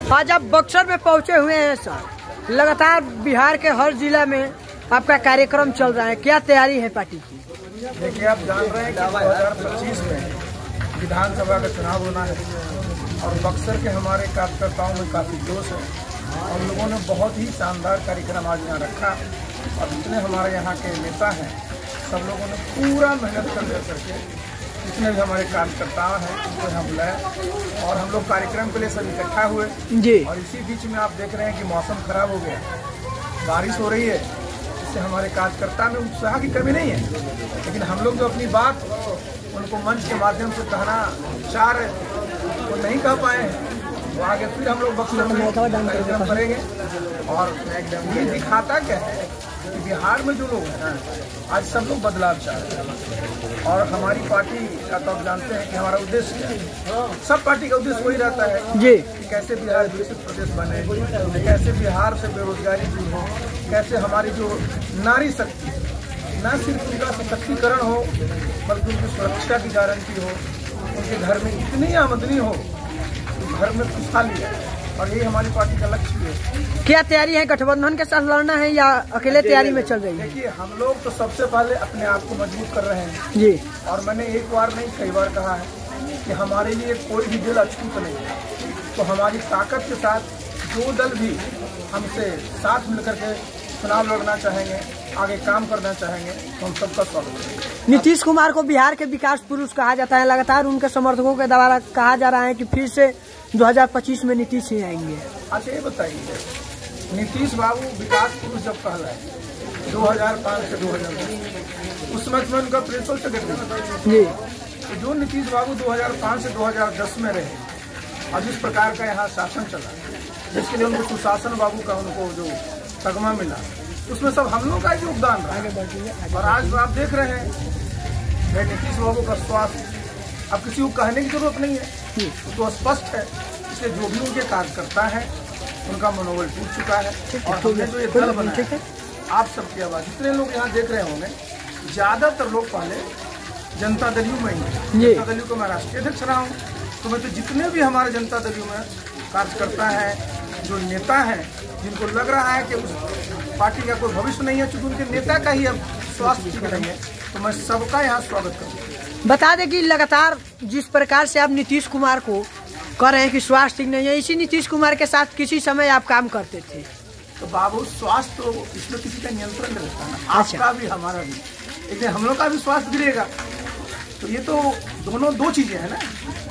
आज आप बक्सर में पहुंचे हुए हैं सर, लगातार बिहार के हर जिला में आपका कार्यक्रम चल रहा है, क्या तैयारी है पार्टी की? देखिए, आप जान रहे हैं कि 2025 में विधानसभा का चुनाव होना है और बक्सर के हमारे कार्यकर्ताओं में काफी जोश है। हम लोगों ने बहुत ही शानदार कार्यक्रम आज यहाँ रखा और जितने हमारे यहाँ के नेता हैं सब लोगों ने पूरा मेहनत करके जितने भी हमारे कार्यकर्ता हैं उनको यहाँ बुलाया और हम लोग कार्यक्रम के लिए सब इकट्ठा हुए जी। और इसी बीच में आप देख रहे हैं कि मौसम खराब हो गया, बारिश हो रही है, इससे हमारे कार्यकर्ता में उत्साह की कमी नहीं है, लेकिन हम लोग जो अपनी बात उनको मंच के माध्यम से कहना चाह रहे वो नहीं कह पाए हैं, तो आगे फिर हम लोग बक्सर में कार्यक्रम करेंगे। और ये दिखाता क्या है कि बिहार में जो लोग हैं ना, आज सब लोग बदलाव चाह रहे हैं और हमारी पार्टी का तो आप जानते हैं कि हमारा उद्देश्य क्या है। सब पार्टी का उद्देश्य वही रहता है जी कि कैसे बिहार विकसित प्रदेश बने, कैसे बिहार से बेरोजगारी दूर हो, कैसे हमारी जो नारी शक्ति न सिर्फ उनका सशक्तिकरण हो बल्कि उनकी सुरक्षा की गारंटी हो, उनके घर में इतनी आमदनी हो, घर में खुशहाली है और यही हमारी पार्टी का लक्ष्य है। क्या तैयारी है, गठबंधन के साथ लड़ना है या अकेले तैयारी में चल रही है? देखिए, हम लोग तो सबसे पहले अपने आप को मजबूत कर रहे हैं जी, और मैंने एक बार नहीं कई बार कहा है कि हमारे लिए कोई भी दिल अछूत नहीं है, तो हमारी ताकत के साथ जो दल भी हमसे साथ मिलकर के चुनाव लड़ना चाहेंगे, आगे काम करना चाहेंगे, तो हम सबका स्वागत करेंगे। नीतीश कुमार को बिहार के विकास पुरुष कहा जाता है, लगातार उनके समर्थकों के द्वारा कहा जा रहा है कि फिर से 2025 में नीतीश ही आएंगे। अच्छा, ये बताइए, नीतीश बाबू विकास पुरुष जब कहला है 2005 से 2010 उस समय में उनका प्रिंसिपल सेक्रेटरी जी, तो जो नीतीश बाबू 2005 से 2010 में रहे और जिस प्रकार का यहाँ शासन चला, जिसके लिए उनको सुशासन बाबू का उनको जो तगमा मिला, उसमें सब हम लोग का योगदान रहा। और आज आप देख रहे हैं नीतीश बाबू का स्वास्थ्य अब किसी को कहने की जरूरत नहीं है, तो स्पष्ट है। इसलिए जो भी उनके कार्यकर्ता हैं उनका मनोबल टूट चुका है और हमने जो ये दल बनाया है, आप सबकी आवाज जितने लोग यहाँ देख रहे होंगे, ज्यादातर लोग पहले जनता दल में ही, जनता दल को मैं राष्ट्रीय अध्यक्ष रहा हूँ, तो मैं तो जितने भी हमारे जनता दल में कार्यकर्ता हैं, जो नेता हैं, जिनको लग रहा है कि उस पार्टी का कोई भविष्य नहीं है, चूंकि उनके नेता का ही अब स्वास्थ्य ठीक नहीं है, तो मैं सबका यहाँ स्वागत करूँगा। बता दें कि लगातार जिस प्रकार से आप नीतीश कुमार को कह रहे हैं कि स्वास्थ्य ठीक नहीं है, इसी नीतीश कुमार के साथ किसी समय आप काम करते थे, तो बाबू स्वास्थ्य तो इसमें किसी का नियंत्रण नहीं रहता ना, आपका भी हमारा भी, लेकिन हम लोग का भी स्वास्थ्य गिरेगा, तो ये तो दोनों दो चीजें हैं ना।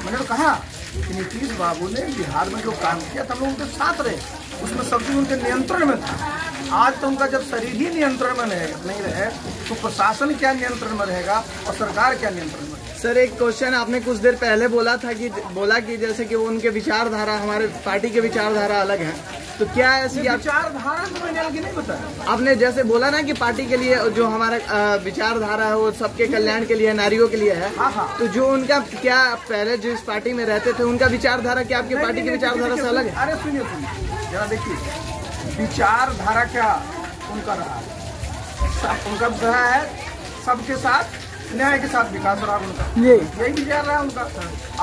मैंने तो कहा कि नीतीश बाबू ने बिहार में जो काम किया था हम लोग उनके साथ रहे, उसमें सब चीज उनके नियंत्रण में था। आज तो उनका जब शरीर ही नियंत्रण में नहीं रहे तो प्रशासन क्या नियंत्रण में रहेगा और सरकार क्या नियंत्रण में? सर, एक क्वेश्चन, आपने कुछ देर पहले बोला कि जैसे कि वो उनके विचारधारा हमारे पार्टी के विचारधारा अलग है, तो क्या ऐसी विचारधारा तो मैंने आगे नहीं बताया। आपने जैसे बोला ना कि पार्टी के लिए जो हमारा विचारधारा है वो सबके कल्याण के लिए, नारियों के लिए है। हाँ। तो जो उनका क्या पहले जिस पार्टी में रहते थे उनका विचारधारा क्या आपकी पार्टी की विचारधारा से अलग है? अरे सुनिए जरा देखिए, विचारधारा क्या उनका रहा, उनका रहा है सबके साथ न्याय के साथ विकास रहा उनका, यही विचार रहा उनका।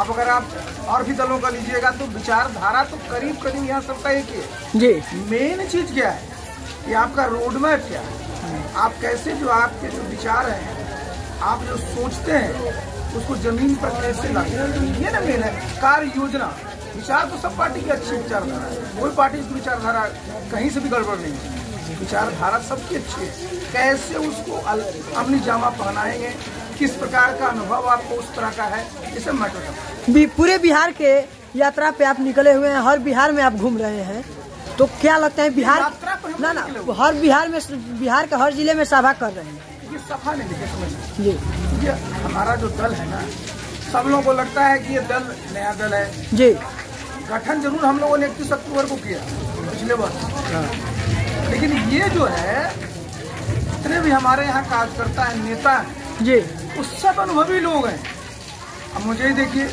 अब अगर आप और भी दलों का लीजिएगा तो विचारधारा तो करीब यहाँ सबका एक ही है जी। मेन चीज क्या है कि आपका रोड मैप क्या है, आप कैसे जो आपके जो विचार हैं, आप जो सोचते हैं उसको जमीन पर कैसे लागू, ये ना मेन है। कार्य योजना, विचार तो सब पार्टी की अच्छी विचारधारा है, कोई पार्टी की विचारधारा कहीं से भी गड़बड़ नहीं है, विचारधारा सबकी अच्छी है। कैसे उसको अपनी जामा पहनाएंगे, किस प्रकार का अनुभव आपको उस तरह का है, इसे मैटर करता है। पूरे बिहार के यात्रा पे आप निकले हुए हैं, हर बिहार में आप घूम रहे हैं, तो क्या लगता है बिहार यात्रा पर ना हर बिहार के हर जिले में सभा कर रहे हैं? ये सभा नहीं लिखे समझ ये हमारा जो दल है ना, सब लोगों को लगता है कि ये दल नया दल है जी। गठन जरूर हम लोगों ने 31 अक्टूबर को किया पिछले वर्ष, लेकिन ये जो है जितने भी हमारे यहाँ कार्यकर्ता है, नेता है जी, उस सब अनुभवी लोग हैं। अब मुझे ही देखिए,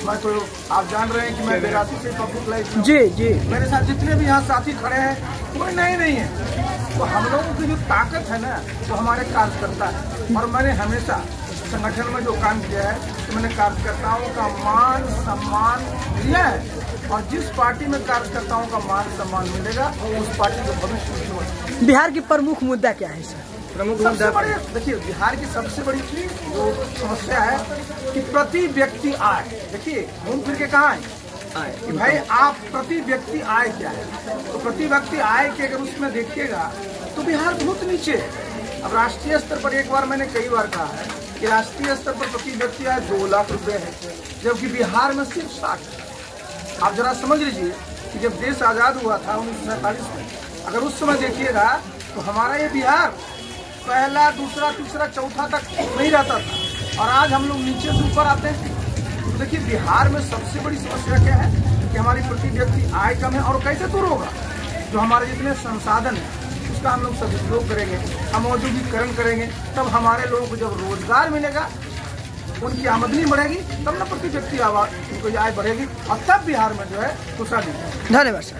मैं तो आप जान रहे हैं कि मैं 82 से पब्लिक लाइफ जी, मेरे साथ जितने भी यहाँ साथी खड़े हैं कोई नहीं है, तो हम लोगों की जो ताकत है ना वो हमारे कार्यकर्ता है। और मैंने हमेशा संगठन में जो काम किया है तो मैंने कार्यकर्ताओं का मान सम्मान दिया है, और जिस पार्टी में कार्यकर्ताओं का मान सम्मान मिलेगा उस पार्टी का भविष्य उज्ज्वल है। बिहार की प्रमुख मुद्दा क्या है सर? प्रमुख सबसे मुद्दा बड़ी देखिए, बिहार की सबसे बड़ी जो समस्या है कि प्रति व्यक्ति आय। देखिए घूम फिर के कहाँ है कि भाई आप प्रति व्यक्ति आय क्या है, तो प्रति व्यक्ति आय के अगर उसमें देखिएगा तो बिहार बहुत नीचे है। अब राष्ट्रीय स्तर पर एक बार मैंने कई बार कहा है कि राष्ट्रीय स्तर पर प्रति व्यक्ति आय 2 लाख रुपए है, जबकि बिहार में सिर्फ 60। आप जरा समझ लीजिए कि जब देश आजाद हुआ था 1947 में, अगर उस समय देखिएगा तो हमारा ये बिहार पहला, दूसरा, तीसरा, चौथा तक नहीं रहता था, और आज हम लोग नीचे से ऊपर आते हैं। तो देखिए बिहार में सबसे बड़ी समस्या क्या है कि हमारी प्रति व्यक्ति आय कम है, और कैसे दूर होगा? जो हमारे जितने संसाधन है उसका हम लोग सदुपयोग करेंगे, हम औद्योगिकरण करेंगे, तब हमारे लोगों को जब रोजगार मिलेगा, उनकी आमदनी बढ़ेगी, तब ना प्रति व्यक्ति उनको आय बढ़ेगी, और तब बिहार में जो है खुशहाली। धन्यवाद सर।